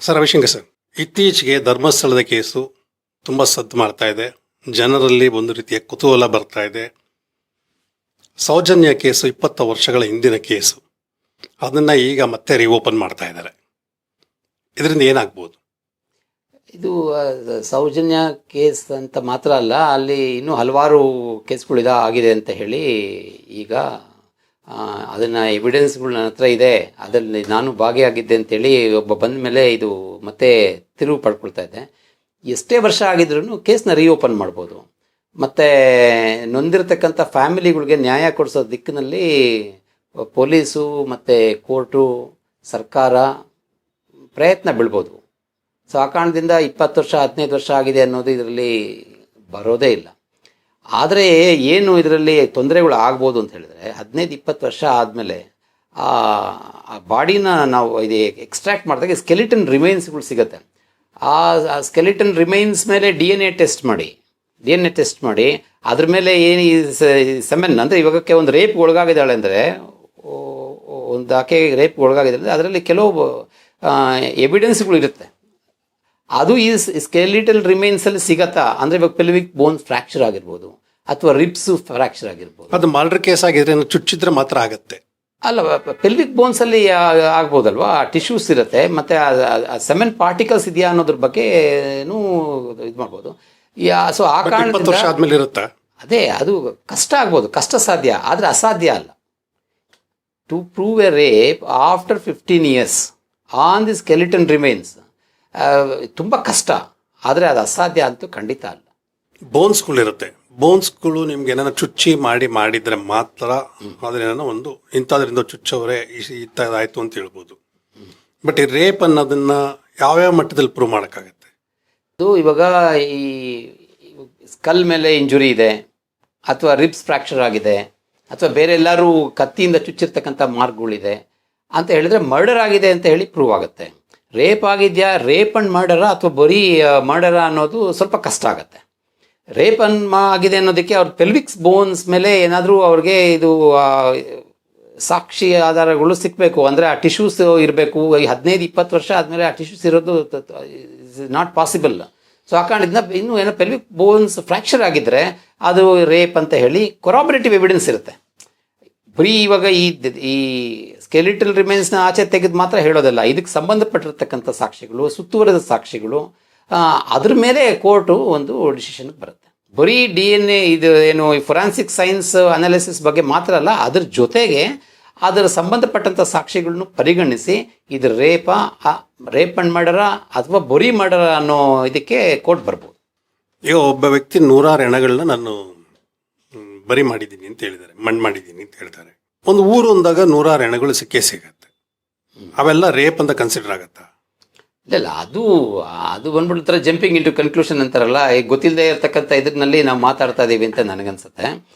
Sir Ravishankar sir, ಇತ್ತೀಚೆಗೆ ಧರ್ಮಸ್ಥಳದ case ತುಂಬ ಸದ್ದು ಮಾಡ್ತಾ ಇದೆ. ಜನರಲ್ಲಿ ಒಂದು ರೀತಿಯ ಕುತೂಹಲ ಬರ್ತಾ ಇದೆ. ಸೌಜನ್ಯ ಕೇಸು 20 ವರ್ಷಗಳ ಹಿಂದಿನ ಕೇಸು, ಅದನ್ನು ಈಗ ಮತ್ತೆ ರಿಓಪನ್ ಮಾಡ್ತಾ ಇದ್ದಾರೆ. ಇದರಿಂದ ಏನಾಗ್ಬೋದು? ಇದು ಸೌಜನ್ಯ ಕೇಸ್ ಅಂತ ಮಾತ್ರ ಅಲ್ಲ, ಅಲ್ಲಿ ಇನ್ನೂ ಹಲವಾರು ಕೇಸ್ಗಳು ಆಗಿದೆ ಅಂತ ಹೇಳಿ ಈಗ ಅದನ್ನು ಎವಿಡೆನ್ಸ್ಗಳು ನನ್ನ ಹತ್ರ ಇದೆ, ಅದರಲ್ಲಿ ನಾನು ಭಾಗಿಯಾಗಿದ್ದೆ ಅಂತೇಳಿ ಒಬ್ಬ ಬಂದ ಮೇಲೆ ಇದು ಮತ್ತೆ ತಿರುವು ಪಡ್ಕೊಳ್ತಾ ಇದೆ. ಎಷ್ಟೇ ವರ್ಷ ಆಗಿದ್ರೂ ಕೇಸ್ನ ರಿಓಪನ್ ಮಾಡ್ಬೋದು. ಮತ್ತು ನೊಂದಿರತಕ್ಕಂಥ ಫ್ಯಾಮಿಲಿಗಳಿಗೆ ನ್ಯಾಯ ಕೊಡಿಸೋ ದಿಕ್ಕಿನಲ್ಲಿ ಪೊಲೀಸು ಮತ್ತು ಕೋರ್ಟು, ಸರ್ಕಾರ ಪ್ರಯತ್ನ ಬೀಳ್ಬೋದು. ಸೊ ಆ ಕಾರಣದಿಂದ 20 ವರ್ಷ 15 ವರ್ಷ ಆಗಿದೆ ಅನ್ನೋದು ಇದರಲ್ಲಿ ಬರೋದೇ ಇಲ್ಲ. ಆದರೆ ಏನು ಇದರಲ್ಲಿ ತೊಂದರೆಗಳು ಆಗ್ಬೋದು ಅಂತ ಹೇಳಿದ್ರೆ, 15-20 ವರ್ಷ ಆದಮೇಲೆ ಆ ಬಾಡಿನ ನಾವು ಇದು ಎಕ್ಸ್ಟ್ರಾಕ್ಟ್ ಮಾಡಿದಾಗ ಸ್ಕೆಲಿಟನ್ ರಿಮೈನ್ಸ್ಗಳು ಸಿಗುತ್ತೆ. ಆ ಸ್ಕೆಲಿಟನ್ ರಿಮೈನ್ಸ್ ಮೇಲೆ ಡಿ ಎನ್ ಎ ಟೆಸ್ಟ್ ಮಾಡಿ ಅದ್ರ ಮೇಲೆ ಏನು ಈ ಸೆಮೆನ್ ಅಂದರೆ ಇವಾಗಕ್ಕೆ ಒಂದು ರೇಪ್ ಒಳಗಾಗಿದ್ದಾಳೆ ಅಂದರೆ, ಒಂದು ಆಕೆ ರೇಪ್ ಒಳಗಾಗಿದೆ ಅಂದರೆ ಅದರಲ್ಲಿ ಕೆಲವು ಎವಿಡೆನ್ಸ್ಗಳು ಇರುತ್ತೆ. ಅದು ಈ ಸ್ಕೆಲಿಟಲ್ ರಿಮೈನ್ಸಲ್ಲಿ ಸಿಗತ್ತಾ ಅಂದರೆ, ಇವಾಗ ಪೆಲ್ವಿಕ್ ಬೋನ್ಸ್ ಫ್ರ್ಯಾಕ್ಚರ್ ಆಗಿರ್ಬೋದು ಅಥವಾ ರಿಬ್ಸು ಫ್ರ್ಯಾಕ್ಚರ್ ಆಗಿರ್ಬೋದು. ಅದು ಮರ್ಡರ್ ಕೇಸ್ ಆಗಿದ್ರೆ ಚುಚ್ಚಿದ್ರೆ ಮಾತ್ರ ಆಗತ್ತೆ ಅಲ್ಲ, ಪೆಲ್ವಿಕ್ ಬೋನ್ಸಲ್ಲಿ ಆಗ್ಬೋದಲ್ವಾ, ಟಿಶ್ಯೂಸ್ ಇರುತ್ತೆ. ಮತ್ತು ಸೆಮೆನ್ ಪಾರ್ಟಿಕಲ್ಸ್ ಇದೆಯಾ ಅನ್ನೋದ್ರ ಬಗ್ಗೆ ಇದು ಮಾಡ್ಬೋದು. ಸೊ ಆ ಕಾರಣ 20 ವರ್ಷ ಆದ್ಮೇಲೆ ಇರುತ್ತಾ? ಅದೇ, ಅದು ಕಷ್ಟ ಆಗ್ಬೋದು, ಕಷ್ಟ ಸಾಧ್ಯ, ಆದರೆ ಅಸಾಧ್ಯ ಅಲ್ಲ. To prove a rape after 15 years on the skeleton remains ತುಂಬ ಕಷ್ಟ, ಆದರೆ ಅದು ಅಸಾಧ್ಯ ಅಂತೂ ಖಂಡಿತ ಅಲ್ಲ. ಬೋನ್ಸ್ಗಳಿರುತ್ತೆ, ಬೋನ್ಸ್ಗಳು ನಿಮ್ಗೆ ಏನಾರ ಚುಚ್ಚಿ ಮಾಡಿದ್ರೆ ಮಾತ್ರ ಅದೇನೋ ಒಂದು ಇಂಥದ್ರಿಂದ ಚುಚ್ಚೋರೆ ಇಂಥದ್ದಾಯ್ತು ಅಂತ ಹೇಳ್ಬೋದು. ಬಟ್ ಈ ರೇಪ್ ಅನ್ನೋದನ್ನ ಯಾವ್ಯಾವ ಮಟ್ಟದಲ್ಲಿ ಪ್ರೂವ್ ಮಾಡೋಕ್ಕಾಗತ್ತೆ? ಅದು ಇವಾಗ ಈ ಸ್ಕಲ್ ಮೇಲೆ ಇಂಜುರಿ ಇದೆ, ಅಥವಾ ರಿಬ್ಸ್ ಫ್ರ್ಯಾಕ್ಚರ್ ಆಗಿದೆ, ಅಥವಾ ಬೇರೆ ಎಲ್ಲರೂ ಕತ್ತಿಯಿಂದ ಚುಚ್ಚಿರ್ತಕ್ಕಂಥ ಮಾರ್ಕ್ಗಳಿದೆ ಅಂತ ಹೇಳಿದ್ರೆ ಮರ್ಡರ್ ಆಗಿದೆ ಅಂತ ಹೇಳಿ ಪ್ರೂವ್ ಆಗುತ್ತೆ. ರೇಪ್ ಆಗಿದೆಯಾ, ರೇಪ್ ಅಂಡ್ ಮರ್ಡರ ಅಥವಾ ಬರೀ ಮರ್ಡರ ಅನ್ನೋದು ಸ್ವಲ್ಪ ಕಷ್ಟ ಆಗುತ್ತೆ. ರೇಪ್ ಆಗಿದೆ ಅನ್ನೋದಕ್ಕೆ ಅವ್ರ ಪೆಲ್ವಿಕ್ಸ್ ಬೋನ್ಸ್ ಮೇಲೆ ಏನಾದರೂ ಅವ್ರಿಗೆ ಇದು ಸಾಕ್ಷಿ ಆಧಾರಗಳು ಸಿಕ್ಕಬೇಕು, ಅಂದರೆ ಆ ಟಿಶ್ಯೂಸ್ ಇರಬೇಕು. ಈ 15-20 ವರ್ಷ ಆದಮೇಲೆ ಆ ಟಿಶ್ಯೂಸ್ ಇರೋದು ಇಸ್ ನಾಟ್ ಪಾಸಿಬಲ್. ಸೊ ಆ ಕಾರಣದಿಂದ ಇನ್ನೂ ಏನೋ ಪೆಲ್ವಿಕ್ ಬೋನ್ಸ್ ಫ್ರ್ಯಾಕ್ಚರ್ ಆಗಿದ್ದರೆ ಅದು ರೇಪ್ ಅಂತ ಹೇಳಿ ಕೊರಾಬರೇಟಿವ್ ಎವಿಡೆನ್ಸ್ ಇರುತ್ತೆ. ಬರೀ ಇವಾಗ ಈ ಸ್ಕೆಲಿಟಲ್ ರಿಮೈನ್ಸ್ನ ಆಚೆ ತೆಗೆದು ಮಾತ್ರ ಹೇಳೋದಲ್ಲ, ಇದಕ್ಕೆ ಸಂಬಂಧಪಟ್ಟಿರ್ತಕ್ಕಂಥ ಸಾಕ್ಷಿಗಳು, ಸುತ್ತುವರೆದ ಸಾಕ್ಷಿಗಳು, ಅದ್ರ ಮೇಲೆ ಕೋರ್ಟು ಒಂದು ಡಿಸಿಷನ್ಗೆ ಬರುತ್ತೆ. ಬರೀ ಡಿ ಎನ್ ಎ ಇದು ಏನು ಫೊರೆನ್ಸಿಕ್ ಸೈನ್ಸ್ ಅನಾಲಿಸಿಸ್ ಬಗ್ಗೆ ಮಾತ್ರ ಅಲ್ಲ, ಅದ್ರ ಜೊತೆಗೆ ಅದರ ಸಂಬಂಧಪಟ್ಟಂಥ ಸಾಕ್ಷಿಗಳನ್ನು ಪರಿಗಣಿಸಿ ಇದು ರೇಪ್ ಅಂಡ್ ಮರ್ಡರ ಅಥವಾ ಬರೀ ಮರ್ಡರ ಅನ್ನೋ ಇದಕ್ಕೆ ಕೋರ್ಟ್ ಬರ್ಬೋದು. ಈಗ ಒಬ್ಬ ವ್ಯಕ್ತಿ 100 ಹೆಣಗಳನ್ನ ನಾನು ಬರಿ ಮಾಡಿದ್ದೀನಿ ಅಂತ ಹೇಳಿದ್ದಾರೆ, ಮಣ್ಣು ಮಾಡಿದ್ದೀನಿ ಅಂತ ಹೇಳ್ತಾರೆ. ಒಂದು ಊರು ಅಂದಾಗ 100 ಹೆಣಗಳು ಸಿಗತ್ತೆ. ಅವೆಲ್ಲ ರೇಪ್ ಅಂತ ಕನ್ಸಿಡರ್ ಆಗತ್ತಾ? ಇಲ್ಲ, ಅದು ಬಂದ್ಬಿಡ್ತಾರೆ ಜಂಪಿಂಗ್ ಇಂಟು ಕನ್ಕ್ಲೂಷನ್ ಅಂತಾರಲ್ಲ, ಈಗ ಗೊತ್ತಿಲ್ಲದೆ ಇರತಕ್ಕಂಥ ಇದರಲ್ಲಿ ನಾವು ಮಾತಾಡ್ತಾ ಇದ್ದೀವಿ ಅಂತ ನನಗನ್ಸುತ್ತೆ.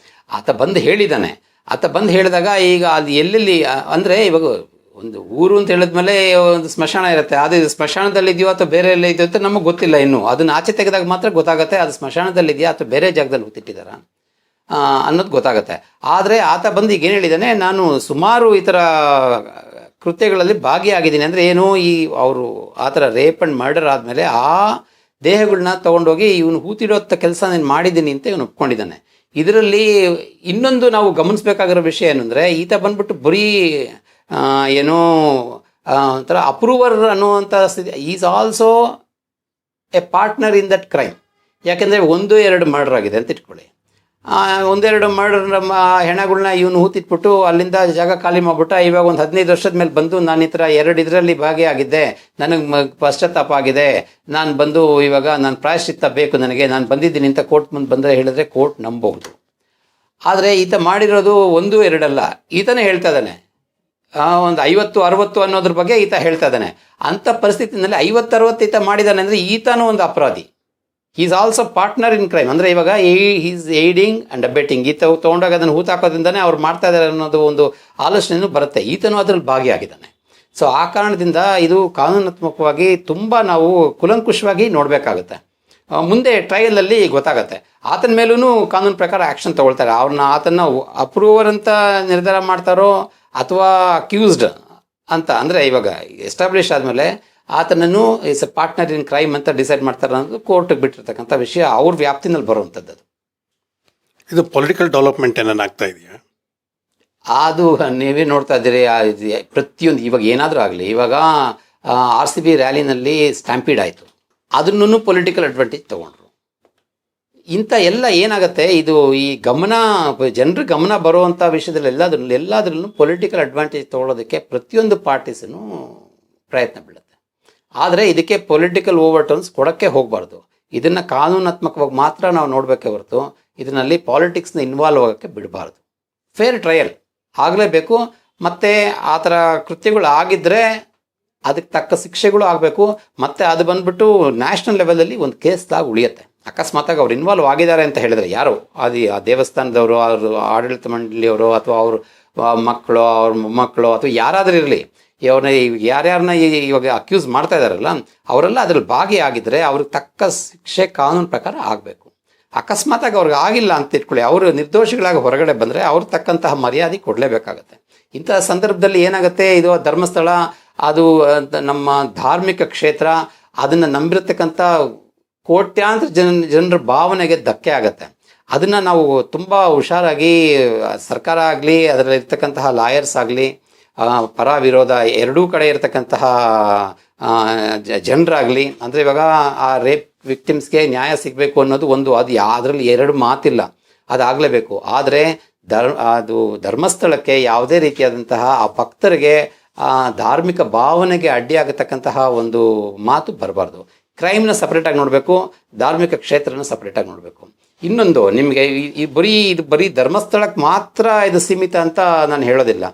ಆತ ಬಂದು ಹೇಳಿದಾಗ ಈಗ ಅದು ಎಲ್ಲೆಲ್ಲಿ ಅಂದರೆ, ಇವಾಗ ಒಂದು ಊರು ಅಂತ ಹೇಳಿದ್ಮೇಲೆ ಒಂದು ಸ್ಮಶಾನ ಇರುತ್ತೆ, ಅದು ಸ್ಮಶಾನದಲ್ಲಿ ಇದೆಯೋ ಅಥವಾ ಬೇರೆ ಎಲ್ಲ ಇದೆಯೋ ಅಂತ ನಮಗೆ ಗೊತ್ತಿಲ್ಲ. ಇನ್ನು ಅದನ್ನು ಆಚೆ ತೆಗೆದಾಗ ಮಾತ್ರ ಗೊತ್ತಾಗುತ್ತೆ ಅದು ಸ್ಮಶಾನದಲ್ಲಿ ಇದೆಯಾ ಅಥವಾ ಬೇರೆ ಜಾಗದಲ್ಲಿ ಹೂತಿಟ್ಟಿದ್ದಾರ ಅನ್ನೋದು ಗೊತ್ತಾಗುತ್ತೆ. ಆದರೆ ಆತ ಬಂದು ಈಗ ಏನು ಹೇಳಿದ್ದಾನೆ, ನಾನು ಸುಮಾರು ಈ ಥರ ಕೃತ್ಯಗಳಲ್ಲಿ ಭಾಗಿಯಾಗಿದ್ದೀನಿ ಅಂದರೆ ಏನು, ಅವರು ಆ ಥರ ರೇಪ್ ಆ್ಯಂಡ್ ಮರ್ಡರ್ ಆದಮೇಲೆ ಆ ದೇಹಗಳನ್ನ ತೊಗೊಂಡೋಗಿ ಇವನು ಹೂತಿಡೋತ್ತ ಕೆಲಸ ನಾನು ಮಾಡಿದ್ದೀನಿ ಅಂತ ಇವನು ಒಪ್ಕೊಂಡಿದ್ದಾನೆ. ಇದರಲ್ಲಿ ಇನ್ನೊಂದು ನಾವು ಗಮನಿಸಬೇಕಾಗಿರೋ ವಿಷಯ ಏನಂದರೆ, ಈತ ಬಂದ್ಬಿಟ್ಟು ಬರೀ ಏನೋ ಒಂಥರ ಅಪ್ರೂವರ್ ಅನ್ನುವಂಥ is also A partner in that crime. ಯಾಕೆಂದರೆ 1-2 ಮರ್ಡರ್ ಆಗಿದೆ ಅಂತ ಇಟ್ಕೊಳ್ಳಿ, 1-2 ಮರ್ಡರ್ ಹೆಣಗಳನ್ನ ಇವನು ಹೂತಿಟ್ಬಿಟ್ಟು ಅಲ್ಲಿಂದ ಜಾಗ ಖಾಲಿ ಮಾಡಿಬಿಟ್ಟ. ಇವಾಗ ಒಂದು 15 ವರ್ಷದ ಮೇಲೆ ಬಂದು ನಾನು ಈ ಥರ 2 ಇದರಲ್ಲಿ ಭಾಗಿಯಾಗಿದ್ದೆ, ನನಗೆ ಪಶ್ಚಾತ್ತಾಪ ಆಗಿದೆ, ನಾನು ಬಂದು ಇವಾಗ ನಾನು ಪ್ರಾಯಶ್ಚಿತ್ತ ಬೇಕು ನನಗೆ, ನಾನು ಬಂದಿದ್ದೀನಿ ಅಂತ ಕೋರ್ಟ್ ಮುಂದೆ ಬಂದರೆ ಹೇಳಿದ್ರೆ ಕೋರ್ಟ್ ನಂಬಬಹುದು. ಆದರೆ ಈತ ಮಾಡಿರೋದು 1-2 ಅಲ್ಲ, ಈತನೇ ಹೇಳ್ತಾ ಇದ್ದಾನೆ ಒಂದು 50-60 ಅನ್ನೋದ್ರ ಬಗ್ಗೆ ಈತ ಹೇಳ್ತಾ ಇದ್ದಾನೆ. ಅಂಥ ಪರಿಸ್ಥಿತಿನಲ್ಲಿ 50-60 ಈತ ಮಾಡಿದ್ದಾನೆ ಅಂದರೆ ಈತನೂ ಒಂದು ಅಪರಾಧಿ. Is also partner in crime. ಅಂದರೆ ಇವಾಗ ಈಸ್ ಏಡಿಂಗ್ ಆ್ಯಂಡ್ ಅಬೆಟಿಂಗ್. ಈತ ತೊಗೊಂಡಾಗ ಅದನ್ನು ಹೂತಾಕೋದ್ರಿಂದನೇ ಅವ್ರು ಮಾಡ್ತಾ ಇದ್ದಾರೆ ಅನ್ನೋದು ಒಂದು ಆಲೋಚನೆಯೂ ಬರುತ್ತೆ. ಈತನೂ ಅದರಲ್ಲಿ ಭಾಗಿಯಾಗಿದ್ದಾನೆ. ಸೊ ಆ ಕಾರಣದಿಂದ ಇದು ಕಾನೂನಾತ್ಮಕವಾಗಿ ತುಂಬ ನಾವು ಕುಲಂಕುಷವಾಗಿ ನೋಡಬೇಕಾಗುತ್ತೆ. ಮುಂದೆ ಟ್ರಯಲಲ್ಲಿ ಗೊತ್ತಾಗತ್ತೆ. ಆತನ ಮೇಲೂ ಕಾನೂನು ಪ್ರಕಾರ ಆ್ಯಕ್ಷನ್ ತೊಗೊಳ್ತಾರೆ. ಆತನ ಅಪ್ರೂವರ್ ಅಂತ ನಿರ್ಧಾರ ಮಾಡ್ತಾರೋ ಅಥವಾ ಅಕ್ಯೂಸ್ಡ್ ಅಂತ, ಅಂದರೆ ಇವಾಗ ಎಸ್ಟಾಬ್ಲಿಷ್ ಆದಮೇಲೆ ಆತನನ್ನು is A partner in crime ಅಂತ ಡಿಸೈಡ್ ಮಾಡ್ತಾರೆ ಅನ್ನೋದು ಕೋರ್ಟ್ಗೆ ಬಿಟ್ಟಿರ್ತಕ್ಕಂಥ ವಿಷಯ, ಅವ್ರ ವ್ಯಾಪ್ತಿನಲ್ಲಿ ಬರುವಂಥದ್ದು ಅದು. ಇದು ಪೊಲಿಟಿಕಲ್ ಡೆವಲಪ್ಮೆಂಟ್ ಏನಾರು ಆಗ್ತಾ ಇದೆಯಾ? ಅದು ನೀವೇ ನೋಡ್ತಾ ಇದ್ದೀರಿ, ಪ್ರತಿಯೊಂದು ಇವಾಗ ಏನಾದರೂ ಆಗಲಿ, ಇವಾಗ RCB ರ್ಯಾಲಿನಲ್ಲಿ ಸ್ಟ್ಯಾಂಪೀಡ್ ಆಯಿತು, ಅದನ್ನು ಪೊಲಿಟಿಕಲ್ ಅಡ್ವಾಂಟೇಜ್ ತೊಗೊಂಡ್ರು. ಇಂಥ ಎಲ್ಲ ಏನಾಗುತ್ತೆ, ಇದು ಈ ಜನರ ಗಮನ ಬರುವಂಥ ವಿಷಯದಲ್ಲಿ ಎಲ್ಲದರಲ್ಲೂ ಪೊಲಿಟಿಕಲ್ ಅಡ್ವಾಂಟೇಜ್ ತೊಗೊಳೋದಕ್ಕೆ ಪ್ರತಿಯೊಂದು ಪಾರ್ಟೀಸನ್ನು ಪ್ರಯತ್ನ ಬೀಳುತ್ತೆ. ಆದರೆ ಇದಕ್ಕೆ ಪೊಲಿಟಿಕಲ್ ಓವರ್ಟರ್ನ್ಸ್ ಕೊಡೋಕ್ಕೆ ಹೋಗಬಾರ್ದು. ಇದನ್ನು ಕಾನೂನಾತ್ಮಕವಾಗಿ ಮಾತ್ರ ನಾವು ನೋಡಬೇಕೇ ಹೊರತು ಇದರಲ್ಲಿ ಪಾಲಿಟಿಕ್ಸ್ನ ಇನ್ವಾಲ್ವ್ ಆಗೋಕ್ಕೆ ಬಿಡಬಾರ್ದು. ಫೇರ್ ಟ್ರಯಲ್ ಆಗಲೇಬೇಕು. ಮತ್ತು ಆ ಥರ ಕೃತ್ಯಗಳು ಆಗಿದ್ದರೆ ಅದಕ್ಕೆ ತಕ್ಕ ಶಿಕ್ಷೆಗಳು ಆಗಬೇಕು. ಮತ್ತು ಅದು ಬಂದ್ಬಿಟ್ಟು ನ್ಯಾಷನಲ್ ಲೆವೆಲಲ್ಲಿ ಒಂದು ಕೇಸ್ದಾಗಿ ಉಳಿಯುತ್ತೆ. ಅಕಸ್ಮಾತಾಗಿ ಅವ್ರು ಇನ್ವಾಲ್ವ್ ಆಗಿದ್ದಾರೆ ಅಂತ ಹೇಳಿದ್ರೆ ಯಾರು, ಅದು ಆ ದೇವಸ್ಥಾನದವರು, ಅವರು ಆಡಳಿತ ಮಂಡಳಿಯವರು, ಅಥವಾ ಅವ್ರ ಮಕ್ಕಳು, ಅವ್ರ ಮೊಮ್ಮಕ್ಕಳು, ಅಥವಾ ಯಾರಾದರೂ ಇರಲಿ, ಅವ್ರನ್ನ ಯಾರ್ಯಾರನ್ನ ಇವಾಗ ಅಕ್ಯೂಸ್ ಮಾಡ್ತಾ ಇದ್ದಾರಲ್ಲ ಅವರೆಲ್ಲ ಅದ್ರಲ್ಲಿ ಭಾಗಿಯಾಗಿದ್ದರೆ ಅವ್ರಿಗೆ ತಕ್ಕ ಶಿಕ್ಷೆ ಕಾನೂನು ಪ್ರಕಾರ ಆಗಬೇಕು. ಅಕಸ್ಮಾತಾಗಿ ಅವ್ರಿಗೆ ಆಗಿಲ್ಲ ಅಂತ ಇಟ್ಕೊಳ್ಳಿ, ಅವರು ನಿರ್ದೋಷಿಗಳಾಗಿ ಹೊರಗಡೆ ಬಂದರೆ ಅವ್ರಿಗೆ ತಕ್ಕಂತಹ ಮರ್ಯಾದೆ ಕೊಡಲೇಬೇಕಾಗತ್ತೆ. ಇಂತಹ ಸಂದರ್ಭದಲ್ಲಿ ಏನಾಗುತ್ತೆ, ಇದು ಧರ್ಮಸ್ಥಳ ಅದು ನಮ್ಮ ಧಾರ್ಮಿಕ ಕ್ಷೇತ್ರ, ಅದನ್ನು ನಂಬಿರತಕ್ಕಂಥ ಕೋಟ್ಯಾಂತರ ಜನರ ಭಾವನೆಗೆ ಧಕ್ಕೆ ಆಗುತ್ತೆ. ಅದನ್ನು ನಾವು ತುಂಬ ಹುಷಾರಾಗಿ ಸರ್ಕಾರ ಆಗಲಿ, ಅದರಲ್ಲಿರ್ತಕ್ಕಂತಹ ಲಾಯರ್ಸ್ ಆಗಲಿ, ಪರ ವಿರೋಧ ಎರಡೂ ಕಡೆ ಇರತಕ್ಕಂತಹ ಜನರಾಗಲಿ, ಅಂದರೆ ಇವಾಗ ಆ ರೇಪ್ ವಿಕ್ಟಿಮ್ಸ್ಗೆ ನ್ಯಾಯ ಸಿಗಬೇಕು ಅನ್ನೋದು ಒಂದು, ಅದು ಅದರಲ್ಲಿ ಎರಡು ಮಾತಿಲ್ಲ, ಅದಾಗಲೇಬೇಕು. ಆದರೆ ಅದು ಧರ್ಮಸ್ಥಳಕ್ಕೆ ಯಾವುದೇ ರೀತಿಯಾದಂತಹ ಆ ಭಕ್ತರಿಗೆ ಧಾರ್ಮಿಕ ಭಾವನೆಗೆ ಅಡ್ಡಿಯಾಗತಕ್ಕಂತಹ ಒಂದು ಮಾತು ಬರಬಾರ್ದು. ಕ್ರೈಮ್ನ ಸಪ್ರೇಟಾಗಿ ನೋಡಬೇಕು, ಧಾರ್ಮಿಕ ಕ್ಷೇತ್ರನ ಸಪ್ರೇಟಾಗಿ ನೋಡಬೇಕು. ಇನ್ನೊಂದು ನಿಮಗೆ ಇದು ಬರೀ ಧರ್ಮಸ್ಥಳಕ್ಕೆ ಮಾತ್ರ ಇದು ಸೀಮಿತ ಅಂತ ನಾನು ಹೇಳೋದಿಲ್ಲ.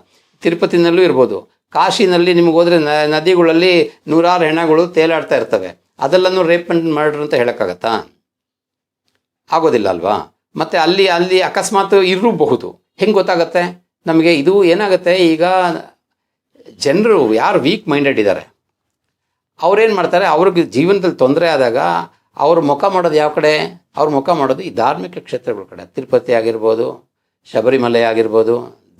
ತಿರುಪತಿನಲ್ಲೂ ಇರ್ಬೋದು, ಕಾಶಿನಲ್ಲಿ ನಿಮ್ಗೆ ಹೋದರೆ ನದಿಗಳಲ್ಲಿ ನೂರಾರು ಹೆಣಗಳು ತೇಲಾಡ್ತಾ ಇರ್ತವೆ, ಅದೆಲ್ಲನೂ ರೇಪ್ ಆ್ಯಂಡ್ ಮರ್ಡರ್ ಅಂತ ಹೇಳೋಕ್ಕಾಗತ್ತಾ? ಆಗೋದಿಲ್ಲ ಅಲ್ವಾ? ಮತ್ತು ಅಲ್ಲಿ ಅಕಸ್ಮಾತ್ ಇರಬಹುದು. ಹೆಂಗೆ ಗೊತ್ತಾಗತ್ತೆ ನಮಗೆ? ಇದು ಏನಾಗುತ್ತೆ, ಈಗ ಜನರು ಯಾರು ವೀಕ್ ಮೈಂಡೆಡ್ ಇದ್ದಾರೆ ಅವ್ರೇನು ಮಾಡ್ತಾರೆ, ಅವ್ರಿಗೆ ಜೀವನದಲ್ಲಿ ತೊಂದರೆ ಆದಾಗ ಅವ್ರ ಮುಖ ಮಾಡೋದು ಯಾವ ಕಡೆ? ಅವ್ರ ಮುಖ ಮಾಡೋದು ಈ ಧಾರ್ಮಿಕ ಕ್ಷೇತ್ರಗಳ ಕಡೆ. ತಿರುಪತಿ ಆಗಿರ್ಬೋದು, ಶಬರಿಮಲೆ ಆಗಿರ್ಬೋದು,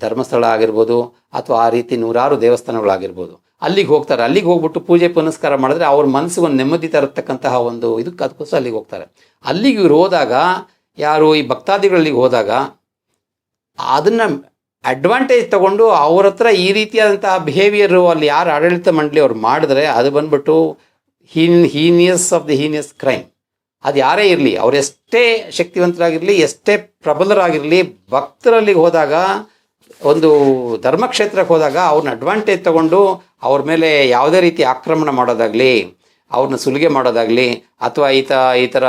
ಧರ್ಮಸ್ಥಳ ಆಗಿರ್ಬೋದು, ಅಥವಾ ಆ ರೀತಿ ನೂರಾರು ದೇವಸ್ಥಾನಗಳಾಗಿರ್ಬೋದು. ಅಲ್ಲಿಗೆ ಹೋಗ್ತಾರೆ. ಅಲ್ಲಿಗೆ ಹೋಗ್ಬಿಟ್ಟು ಪೂಜೆ ಪುನಸ್ಕಾರ ಮಾಡಿದ್ರೆ ಅವ್ರ ಮನಸ್ಸಿಗೆ ಒಂದು ನೆಮ್ಮದಿ ತರತಕ್ಕಂತಹ ಒಂದು ಇದಕ್ಕೆ ಅದಕ್ಕೋಸ್ಕರ ಅಲ್ಲಿಗೆ ಹೋಗ್ತಾರೆ. ಅಲ್ಲಿಗೆ ಇವ್ರು ಹೋದಾಗ, ಯಾರು ಈ ಭಕ್ತಾದಿಗಳಿಗೆ ಹೋದಾಗ ಅದನ್ನು ಅಡ್ವಾಂಟೇಜ್ ತಗೊಂಡು ಅವ್ರ ಹತ್ರ ಈ ರೀತಿಯಾದಂತಹ ಬಿಹೇವಿಯರು ಅಲ್ಲಿ ಯಾರು ಆಡಳಿತ ಮಂಡಳಿ ಅವ್ರು ಮಾಡಿದ್ರೆ ಅದು ಬಂದ್ಬಿಟ್ಟು heinous of the heinous crime. ಅದು ಯಾರೇ ಇರಲಿ, ಅವ್ರು ಎಷ್ಟೇ ಶಕ್ತಿವಂತರಾಗಿರಲಿ, ಎಷ್ಟೇ ಪ್ರಬಲರಾಗಿರಲಿ, ಭಕ್ತರಲ್ಲಿಗೆ ಹೋದಾಗ, ಒಂದು ಧರ್ಮಕ್ಷೇತ್ರಕ್ಕೆ ಹೋದಾಗ ಅವ್ರನ್ನ ಅಡ್ವಾಂಟೇಜ್ ತಗೊಂಡು ಅವ್ರ ಮೇಲೆ ಯಾವುದೇ ರೀತಿ ಆಕ್ರಮಣ ಮಾಡೋದಾಗಲಿ, ಅವ್ರನ್ನ ಸುಲಿಗೆ ಮಾಡೋದಾಗಲಿ, ಅಥವಾ ಈ ಥರ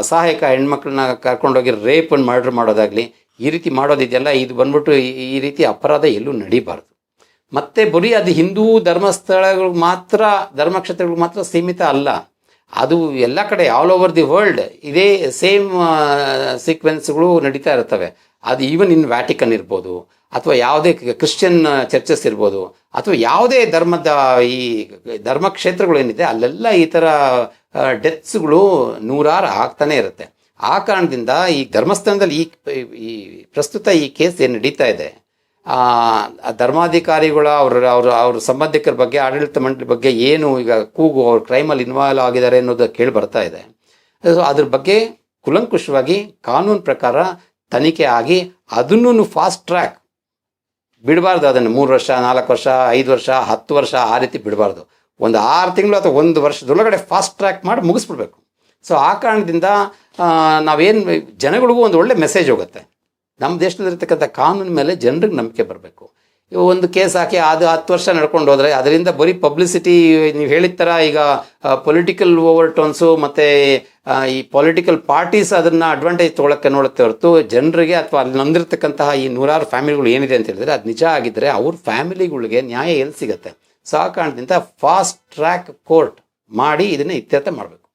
ಅಸಹಾಯಕ ಹೆಣ್ಮಕ್ಳನ್ನ ಕರ್ಕೊಂಡೋಗಿ ರೇಪ್ ಆ್ಯಂಡ್ ಮರ್ಡರ್ ಮಾಡೋದಾಗಲಿ, ಈ ರೀತಿ ಮಾಡೋದಿದೆಯಲ್ಲ, ಇದು ಬಂದ್ಬಿಟ್ಟು ಈ ರೀತಿ ಅಪರಾಧ ಎಲ್ಲೂ ನಡೀಬಾರ್ದು. ಮತ್ತು ಬರೀ ಅದು ಹಿಂದೂ ಧರ್ಮಸ್ಥಳಗಳಿಗೆ ಮಾತ್ರ, ಧರ್ಮಕ್ಷೇತ್ರಗಳಿಗೆ ಮಾತ್ರ ಸೀಮಿತ ಅಲ್ಲ. ಅದು ಎಲ್ಲ ಕಡೆ ಆಲ್ ಓವರ್ ದಿ ವರ್ಲ್ಡ್ ಇದೇ ಸೇಮ್ ಸೀಕ್ವೆನ್ಸ್ಗಳು ನಡೀತಾ ಇರ್ತವೆ. ಅದು ಈವನ್ ಇನ್ ವ್ಯಾಟಿಕನ್ ಇರ್ಬೋದು, ಅಥವಾ ಯಾವುದೇ ಕ್ರಿಶ್ಚಿಯನ್ ಚರ್ಚಸ್ ಇರ್ಬೋದು, ಅಥವಾ ಯಾವುದೇ ಧರ್ಮದ ಈ ಧರ್ಮಕ್ಷೇತ್ರಗಳೇನಿದೆ ಅಲ್ಲೆಲ್ಲ ಈ ಥರ ಡೆತ್ಸ್ಗಳು ನೂರಾರು ಆಗ್ತಾನೆ ಇರುತ್ತೆ. ಆ ಕಾರಣದಿಂದ ಈ ಧರ್ಮಸ್ಥಾನದಲ್ಲಿ ಈ ಪ್ರಸ್ತುತ ಈ ಕೇಸ್ ಏನು ನಡೀತಾ ಇದೆ, ಧರ್ಮಾಧಿಕಾರಿಗಳ ಅವ್ರ ಸಂಬಂಧಿಕರ ಬಗ್ಗೆ, ಆಡಳಿತ ಮಂಡಳಿ ಬಗ್ಗೆ ಏನು ಈಗ ಕೂಗು, ಅವ್ರ ಕ್ರೈಮಲ್ಲಿ ಇನ್ವಾಲ್ವ್ ಆಗಿದ್ದಾರೆ ಅನ್ನೋದು ಕೇಳಿ ಬರ್ತಾ ಇದೆ. ಅದ್ರ ಬಗ್ಗೆ ಕುಲಂಕುಷವಾಗಿ ಕಾನೂನು ಪ್ರಕಾರ ತನಿಖೆ ಆಗಿ ಅದನ್ನು ಫಾಸ್ಟ್ ಟ್ರ್ಯಾಕ್ ಬಿಡಬಾರ್ದು. ಅದನ್ನು 3 ವರ್ಷ, 4 ವರ್ಷ, 5 ವರ್ಷ, 10 ವರ್ಷ ಆ ರೀತಿ ಬಿಡಬಾರ್ದು. ಒಂದು 6 ತಿಂಗಳು ಅಥವಾ 1 ವರ್ಷದೊಳಗಡೆ ಫಾಸ್ಟ್ ಟ್ರ್ಯಾಕ್ ಮಾಡಿ ಮುಗಿಸ್ಬಿಡ್ಬೇಕು. ಸೊ ಆ ಕಾರಣದಿಂದ ನಾವೇನು ಜನಗಳಿಗೂ ಒಂದು ಒಳ್ಳೆ ಮೆಸೇಜ್ ಹೋಗುತ್ತೆ. ನಮ್ಮ ದೇಶದಲ್ಲಿರ್ತಕ್ಕಂಥ ಕಾನೂನು ಮೇಲೆ ಜನರಿಗೆ ನಂಬಿಕೆ ಬರಬೇಕು. ಒಂದು ಕೇಸ್ ಹಾಕಿ ಅದು 10 ವರ್ಷ ನಡ್ಕೊಂಡು ಹೋದರೆ ಅದರಿಂದ ಬರೀ ಪಬ್ಲಿಸಿಟಿ, ನೀವು ಹೇಳಿದ ಥರ ಈಗ ಪೊಲಿಟಿಕಲ್ ಓವರ್ಟೋನ್ಸು ಮತ್ತು ಈ ಪೊಲಿಟಿಕಲ್ ಪಾರ್ಟೀಸ್ ಅದನ್ನು ಅಡ್ವಾಂಟೇಜ್ ತೊಗೊಳಕ್ಕೆ ನೋಡುತ್ತೆ ಹೊರತು ಜನರಿಗೆ, ಅಥವಾ ಅಲ್ಲಿ ನೊಂದಿರ್ತಕ್ಕಂತಹ ಈ ನೂರಾರು ಫ್ಯಾಮಿಲಿಗಳು ಏನಿದೆ ಅಂತ ಹೇಳಿದ್ರೆ ಅದು ನಿಜ ಆಗಿದ್ದರೆ ಅವ್ರ ಫ್ಯಾಮಿಲಿಗಳಿಗೆ ನ್ಯಾಯ ಎಲ್ಲಿ ಸಿಗುತ್ತೆ? ಸೊ ಆ ಕಾರಣದಿಂದ ಫಾಸ್ಟ್ ಟ್ರ್ಯಾಕ್ ಕೋರ್ಟ್ ಮಾಡಿ ಇದನ್ನು ಇತ್ಯರ್ಥ ಮಾಡಬೇಕು.